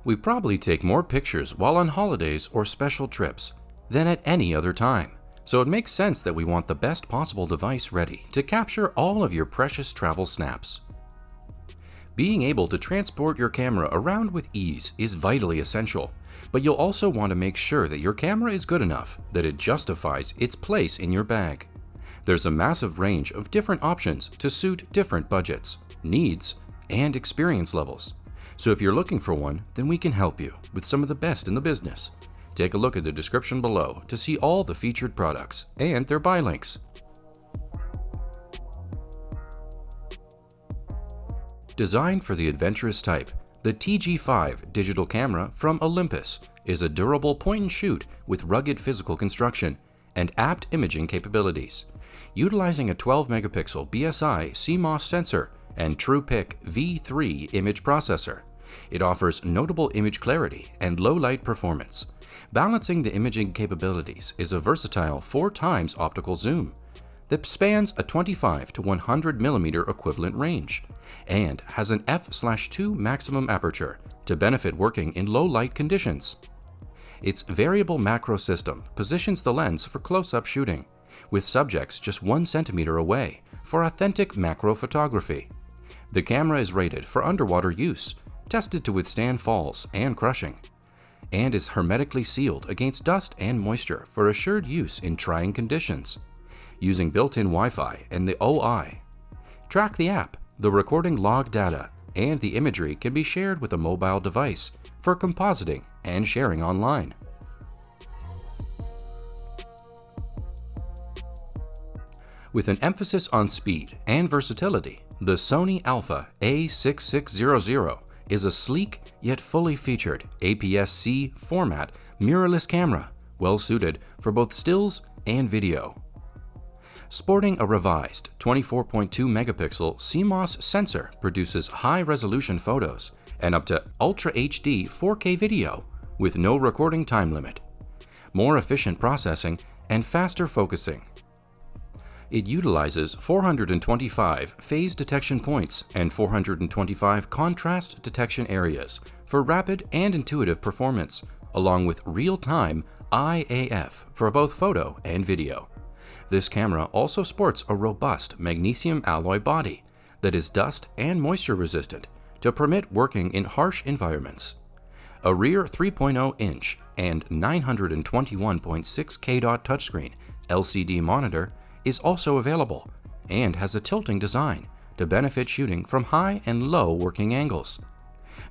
We probably take more pictures while on holidays or special trips than at any other time, so it makes sense that we want the best possible device ready to capture all of your precious travel snaps. Being able to transport your camera around with ease is vitally essential, but you'll also want to make sure that your camera is good enough that it justifies its place in your bag. There's a massive range of different options to suit different budgets, needs, and experience levels. So if you're looking for one, then we can help you with some of the best in the business. Take a look at the description below to see all the featured products and their buy links. Designed for the adventurous type, the TG5 digital camera from Olympus is a durable point-and-shoot with rugged physical construction and apt imaging capabilities. Utilizing a 12-megapixel BSI CMOS sensor and TruePic V3 image processor, it offers notable image clarity and low-light performance. Balancing the imaging capabilities is a versatile 4x optical zoom that spans a 25 to 100 millimeter equivalent range and has an f/2 maximum aperture to benefit working in low light conditions. Its variable macro system positions the lens for close-up shooting, with subjects just 1 centimeter away for authentic macro photography. The camera is rated for underwater use, tested to withstand falls and crushing, and is hermetically sealed against dust and moisture for assured use in trying conditions. Using built-in Wi-Fi and the OI. Track the app, the recording log data, and the imagery can be shared with a mobile device for compositing and sharing online. With an emphasis on speed and versatility, the Sony Alpha A6600 is a sleek yet fully featured APS-C-format mirrorless camera, well suited for both stills and video. Sporting a revised 24.2 megapixel CMOS sensor produces high-resolution photos and up to Ultra HD 4K video with no recording time limit, more efficient processing, and faster focusing. It utilizes 425 phase detection points and 425 contrast detection areas for rapid and intuitive performance, along with real-time IAF for both photo and video. This camera also sports a robust magnesium alloy body that is dust and moisture resistant to permit working in harsh environments. A rear 3.0-inch and 921.6K touchscreen LCD monitor is also available and has a tilting design to benefit shooting from high and low working angles.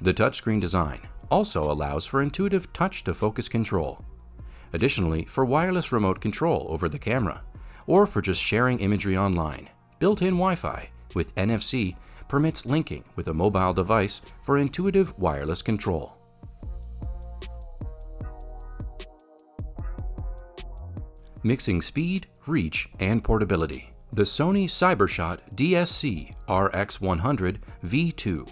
The touchscreen design also allows for intuitive touch-to-focus control. Additionally, for wireless remote control over the camera, or for just sharing imagery online, built-in Wi-Fi with NFC permits linking with a mobile device for intuitive wireless control. Mixing speed, reach, and portability, the Sony Cybershot DSC RX100 V2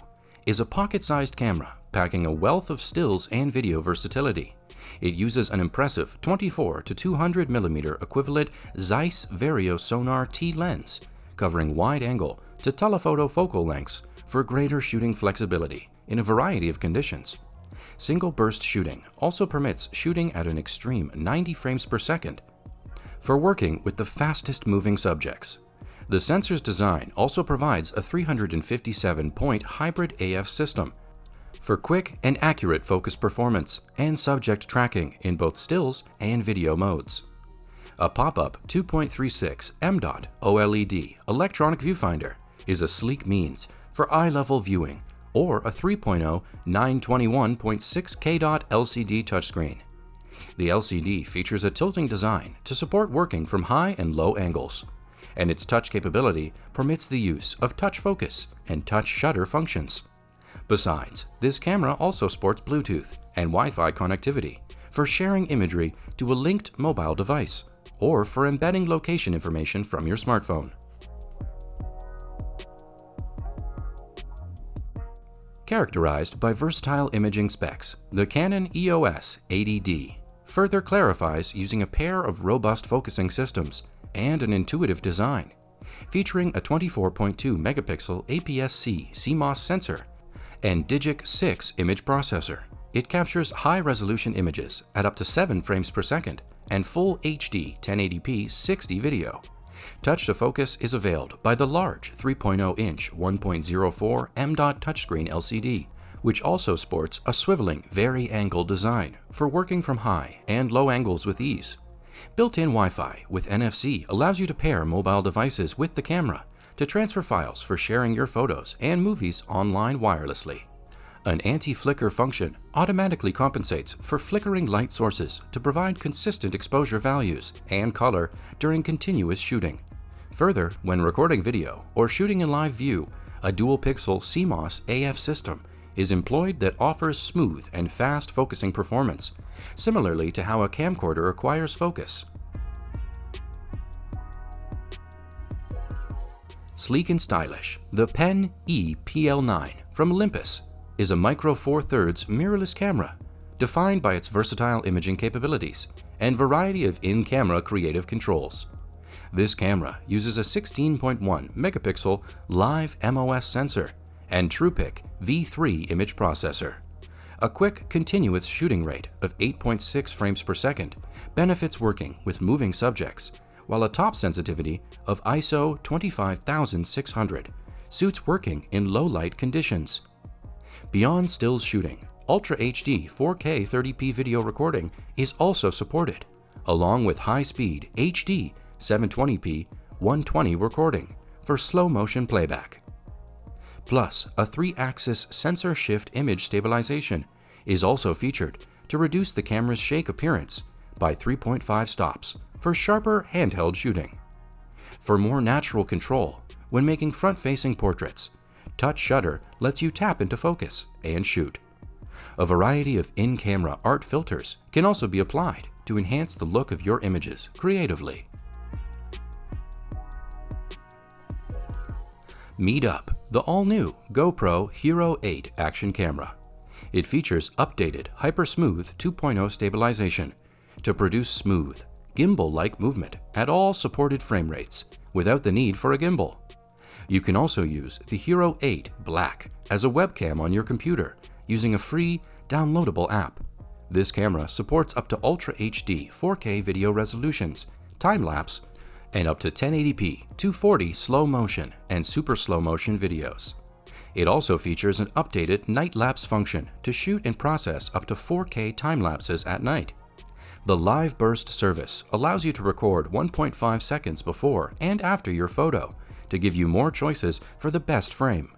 is a pocket-sized camera packing a wealth of stills and video versatility. It uses an impressive 24 to 200 millimeter equivalent Zeiss Vario Sonar T lens, covering wide-angle to telephoto focal lengths for greater shooting flexibility in a variety of conditions. Single burst shooting also permits shooting at an extreme 90 frames per second for working with the fastest moving subjects. The sensor's design also provides a 357-point hybrid AF system for quick and accurate focus performance and subject tracking in both stills and video modes. A pop-up 2.36 m.dot OLED electronic viewfinder is a sleek means for eye-level viewing, or a 3.0 921.6K LCD touchscreen. The LCD features a tilting design to support working from high and low angles, and its touch capability permits the use of touch focus and touch shutter functions. Besides, this camera also sports Bluetooth and Wi-Fi connectivity for sharing imagery to a linked mobile device, or for embedding location information from your smartphone. Characterized by versatile imaging specs, the Canon EOS 80D further clarifies using a pair of robust focusing systems and an intuitive design, featuring a 24.2 megapixel APS-C CMOS sensor and Digic 6 image processor. It captures high-resolution images at up to 7 frames per second and full HD 1080p 60 video. Touch to focus is availed by the large 3.0-inch 1.04 M.dot touchscreen LCD, which also sports a swiveling, vari-angle design for working from high and low angles with ease. Built-in Wi-Fi with NFC allows you to pair mobile devices with the camera to transfer files for sharing your photos and movies online wirelessly. An anti-flicker function automatically compensates for flickering light sources to provide consistent exposure values and color during continuous shooting. Further, when recording video or shooting in live view, a dual-pixel CMOS AF system is employed that offers smooth and fast focusing performance, similarly to how a camcorder acquires focus. Sleek and stylish, the PEN PL9 from Olympus is a micro 4/3 mirrorless camera defined by its versatile imaging capabilities and variety of in-camera creative controls. This camera uses a 16.1 megapixel live MOS sensor and TruePic V3 image processor. A quick, continuous shooting rate of 8.6 frames per second benefits working with moving subjects, while a top sensitivity of ISO 25600 suits working in low-light conditions. Beyond stills shooting, Ultra HD 4K 30p video recording is also supported, along with high-speed HD 720p 120 recording for slow-motion playback. Plus, a 3-axis sensor shift image stabilization is also featured to reduce the camera's shake appearance by 3.5 stops for sharper handheld shooting. For more natural control when making front-facing portraits, touch shutter lets you tap into focus and shoot. A variety of in-camera art filters can also be applied to enhance the look of your images creatively. Meet up the all-new GoPro HERO8 action camera. It features updated Hyper-Smooth 2.0 stabilization to produce smooth, gimbal-like movement at all supported frame rates without the need for a gimbal. You can also use the HERO8 Black as a webcam on your computer using a free, downloadable app. This camera supports up to Ultra HD 4K video resolutions, time-lapse, and up to 1080p 240 slow motion and super slow motion videos. It also features an updated night lapse function to shoot and process up to 4K time lapses at night. The Live Burst service allows you to record 1.5 seconds before and after your photo to give you more choices for the best frame.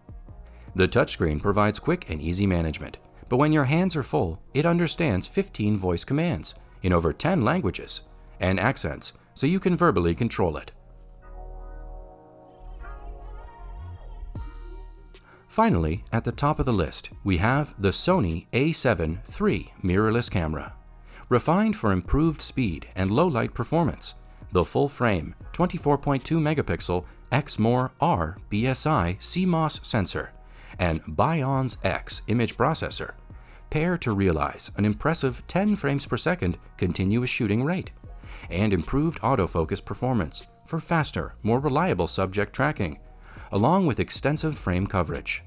The touchscreen provides quick and easy management, but when your hands are full, it understands 15 voice commands in over 10 languages and accents, so you can verbally control it. Finally, at the top of the list, we have the Sony A7III mirrorless camera. Refined for improved speed and low-light performance, the full-frame 24.2 megapixel X-More-R BSI CMOS sensor and Bions X image processor pair to realize an impressive 10 frames per second continuous shooting rate and improved autofocus performance for faster, more reliable subject tracking, along with extensive frame coverage.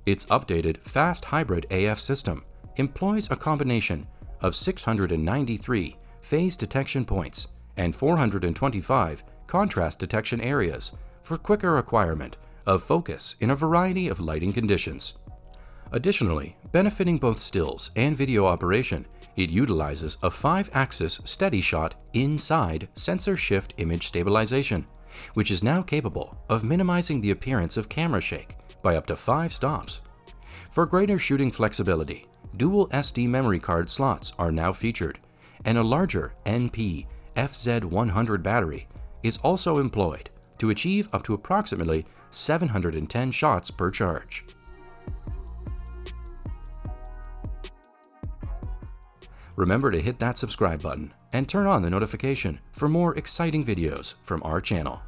Its updated fast hybrid AF system employs a combination of 693 phase detection points and 425 contrast detection areas for quicker acquirement of focus in a variety of lighting conditions. Additionally, benefiting both stills and video operation, it utilizes a 5-axis steady shot inside sensor shift image stabilization, which is now capable of minimizing the appearance of camera shake by up to 5 stops. For greater shooting flexibility, dual SD memory card slots are now featured, and a larger NP FZ100 battery is also employed to achieve up to approximately 710 shots per charge. Remember to hit that subscribe button and turn on the notification for more exciting videos from our channel.